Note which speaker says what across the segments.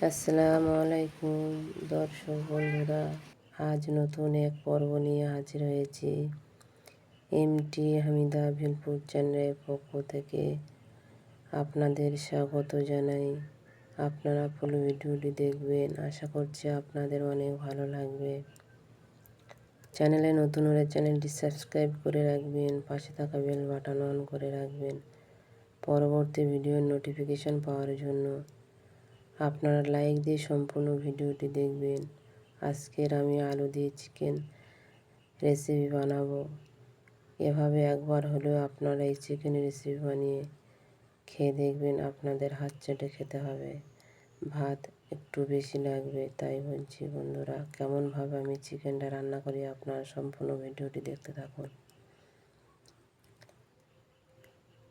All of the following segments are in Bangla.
Speaker 1: আসসালামু আলাইকুম দর্শক বন্ধুরা, আজ নতুন এক পর্ব নিয়ে হাজির হয়েছি। এমটি হামিদা ভিলপুর চ্যানেলের পক্ষ থেকে আপনাদের স্বাগত জানাই। আপনারা ফুল ভিডিওটি দেখবেন, আশা করছি আপনাদের অনেক ভালো লাগবে। চ্যানেলে নতুন হলে চ্যানেলটি সাবস্ক্রাইব করে রাখবেন, পাশে থাকা বেল বাটন অন করে রাখবেন পরবর্তী ভিডিওর নোটিফিকেশন পাওয়ার জন্য। আপনারা লাইক দিয়ে সম্পূর্ণ ভিডিওটি দেখবেন। আজকের আমি আলু দিয়ে চিকেন রেসিপি বানাবো। এভাবে একবার হলেও আপনারা এই চিকেন রেসিপি বানিয়ে খেয়ে দেখবেন, আপনাদের হাত চেটে খেতে হবে। ভাত একটু বেশি লাগবে, তাই বলছি বন্ধুরা, কেমনভাবে আমি চিকেনটা রান্না করি আপনারা সম্পূর্ণ ভিডিওটি দেখতে থাকুন।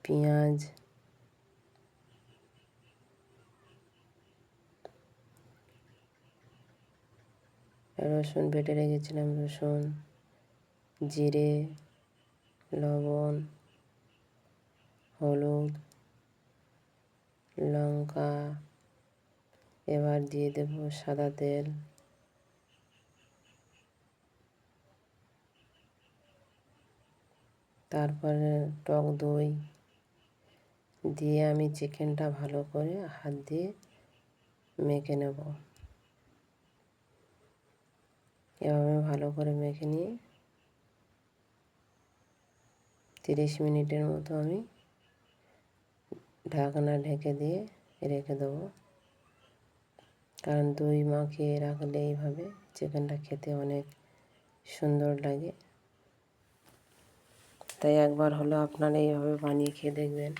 Speaker 1: পেঁয়াজ, রসুন বেটে রেখেছিলাম, রসুন, জিরে, লবণ, হলুদ, লঙ্কা, এবার দিয়ে দেব সাদা তেল, তারপরে টক দই দিয়ে আমি চিকেনটা ভালো করে হাত দিয়ে মেখে নেব। এভাবে ভালো করে মেখে নিয়ে 30 মিনিটের মতো আমি ঢাকনা ঢেকে দিয়ে রেখে দেবো, কারণ দই মাখিয়ে রাখলে এইভাবে চিকেনটা খেতে অনেক সুন্দর লাগে। তাই একবার হলো আপনারা এইভাবে বানিয়ে খেয়ে দেখবেন।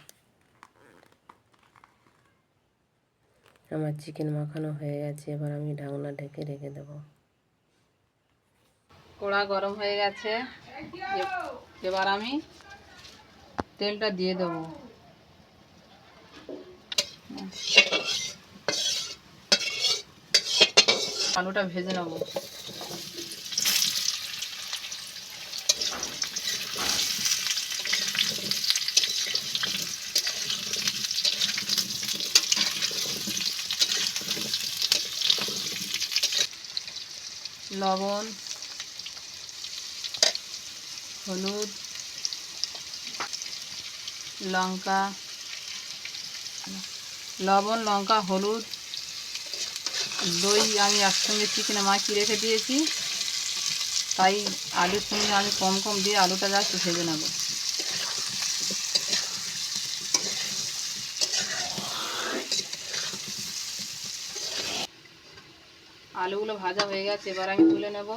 Speaker 1: আমার চিকেন মাখানো হয়ে গেছে, এবার আমি ঢাকনা ঢেকে রেখে দেবো।
Speaker 2: কড়া গরম হয়ে গেছে, এবার আমি তেলটা দিয়ে দেবো। আলুটা ভেজে নেব। লবণ, হলুদ, লঙ্কা, হলুদ, দই আমি একসঙ্গে চিকেনে মাখিয়ে রেখে দিয়েছি, তাই আলুর সঙ্গে আমি কম কম দিয়ে আলুটা জাস্ট ভেজে নেব। আলুগুলো ভাজা হয়ে গেছে, এবার আমি তুলে নেব।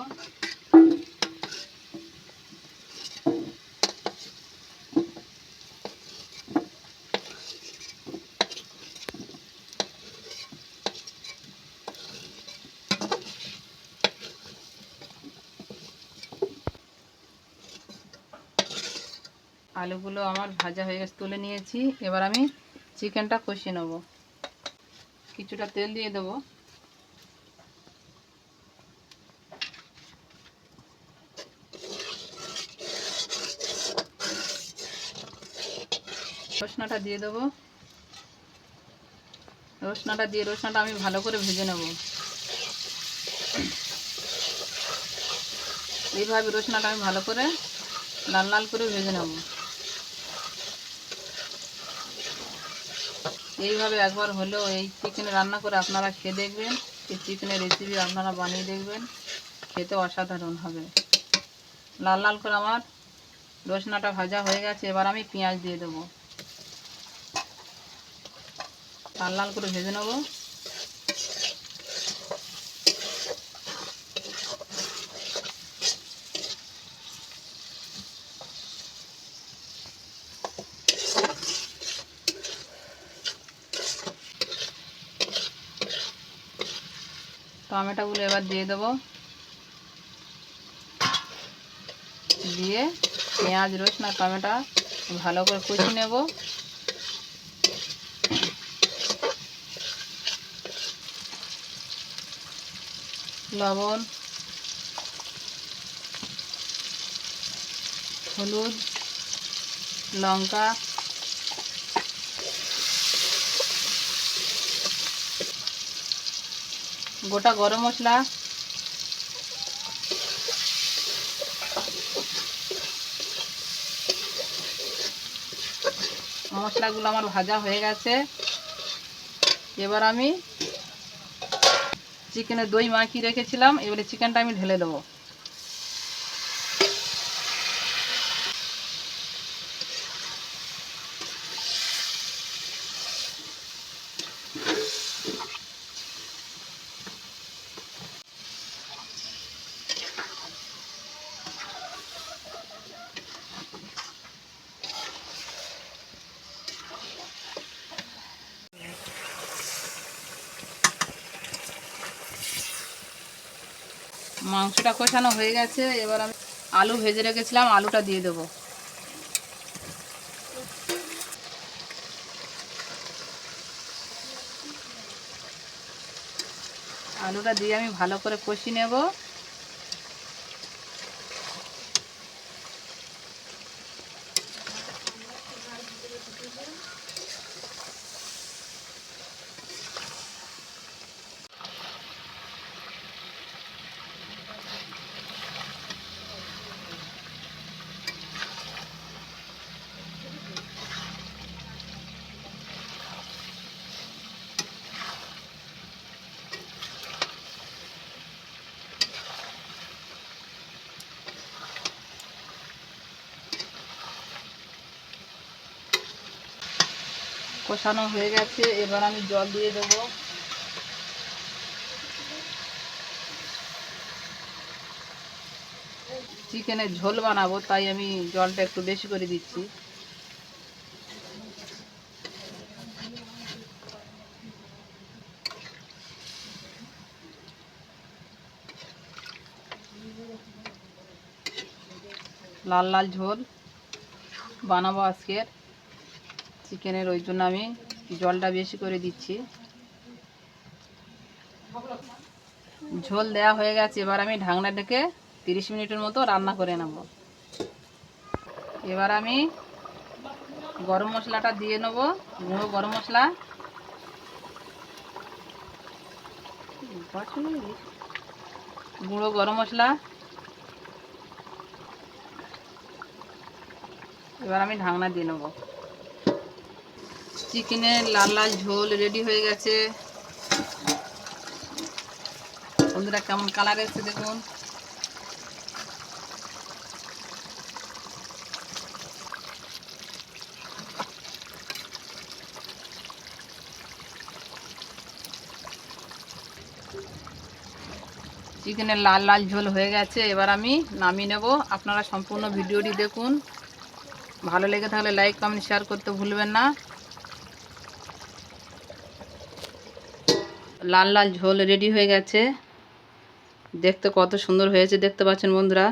Speaker 2: আলুগুলো আমার ভাজা হয়ে গেছে, তুলে নিয়েছি। এবার আমি চিকেনটা কষিয়ে নেব। কিছুটা তেল দিয়ে দেবো। রসুনটা দিয়ে দেবো। রসুনটা আমি ভালো করে ভেজে নেব। এইভাবে রসুনটা আমি ভালো করে লাল লাল করে ভেজে নেব। এইভাবে একবার হলেও এই চিকেন রান্না করে আপনারা খেয়ে দেখবেন। এই চিকেনের রেসিপি আপনারা বানিয়ে দেখবেন, খেতে অসাধারণ হবে। লাল লাল করে আমার রসুনটা ভাজা হয়ে গেছে, এবার আমি পেঁয়াজ দিয়ে দেবো। লাল লাল করে ভেজে নেব। টমেটোগুলো এবার দিয়ে দেবো, দিয়ে পেঁয়াজ, রসুন আর টমেটো ভালো করে কষিয়ে নেব। লবণ, হলুদ, লঙ্কা, গোটা গরম মশলা, মশলাগুলো আমার ভাজা হয়ে গেছে। এবার আমি চিকেনে দই মাখিয়ে রেখেছিলাম, এবারে চিকেনটা আমি ঢেলে দেবো। মাংসটা কষানো হয়ে গেছে, এবার আমি আলু ভেজে রেখেছিলাম, আলুটা দিয়ে দেবো। আলুটা দিয়ে আমি ভালো করে কষিয়ে নেব। কষানো হয়ে গেছে, এবার আমি জল দিয়ে দেবো। চিকেনের ঝোল বানাবো, তাই আমি জলটা একটু বেশি করে দিচ্ছি। লাল লাল ঝোল বানাবো আজকের চিকেনের, ওই জন্য আমি জলটা বেশি করে দিচ্ছি। ঝোল দেয়া হয়ে গেছে, এবার আমি ঢাকনা ঢেকে 30 মিনিটের মতো রান্না করে নেব। এবার আমি গরম মশলাটা দিয়ে নেব, গুঁড়ো গরম মশলা। গুঁড়ো গরম মশলা। এবার আমি ঢাকনা দিয়ে নেব। চিকেনের লাল লাল ঝোল রেডি হয়ে গেছে। বন্ধুরা কেমন কালার এসেছে দেখুন। চিকেনের লাল লাল ঝোল হয়ে গেছে, এবার আমি নামিয়ে নেব। আপনারা সম্পূর্ণ ভিডিওটি দেখুন, ভালো লেগে থাকলে লাইক কমেন্ট শেয়ার করতে ভুলবেন না। লাল লাল ঝোল রেডি হয়ে গেছে, দেখতে কত সুন্দর হয়েছে দেখতে পাচ্ছেন বন্ধুরা।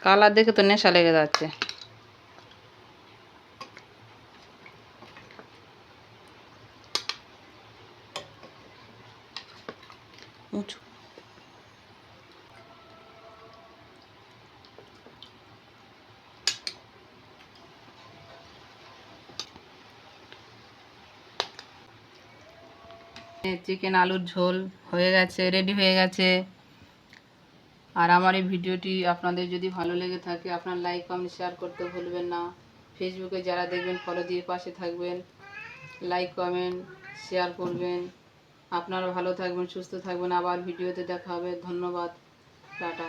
Speaker 2: কালার দেখে তো নেশা লেগে যাচ্ছে। উঁচু চিকেন আলুর ঝোল হয়ে গেছে, রেডি হয়ে গেছে। আর আমার এই ভিডিওটি আপনাদের যদি ভালো লেগে থাকে, আপনার লাইক কমেন্ট শেয়ার করতে ভুলবেন না। ফেসবুকে যারা দেখবেন ফলো দিয়ে পাশে থাকবেন, লাইক কমেন্ট শেয়ার করবেন। আপনারা ভালো থাকবেন, সুস্থ থাকবেন। আবার ভিডিওতে দেখা হবে। ধন্যবাদ, টাটা।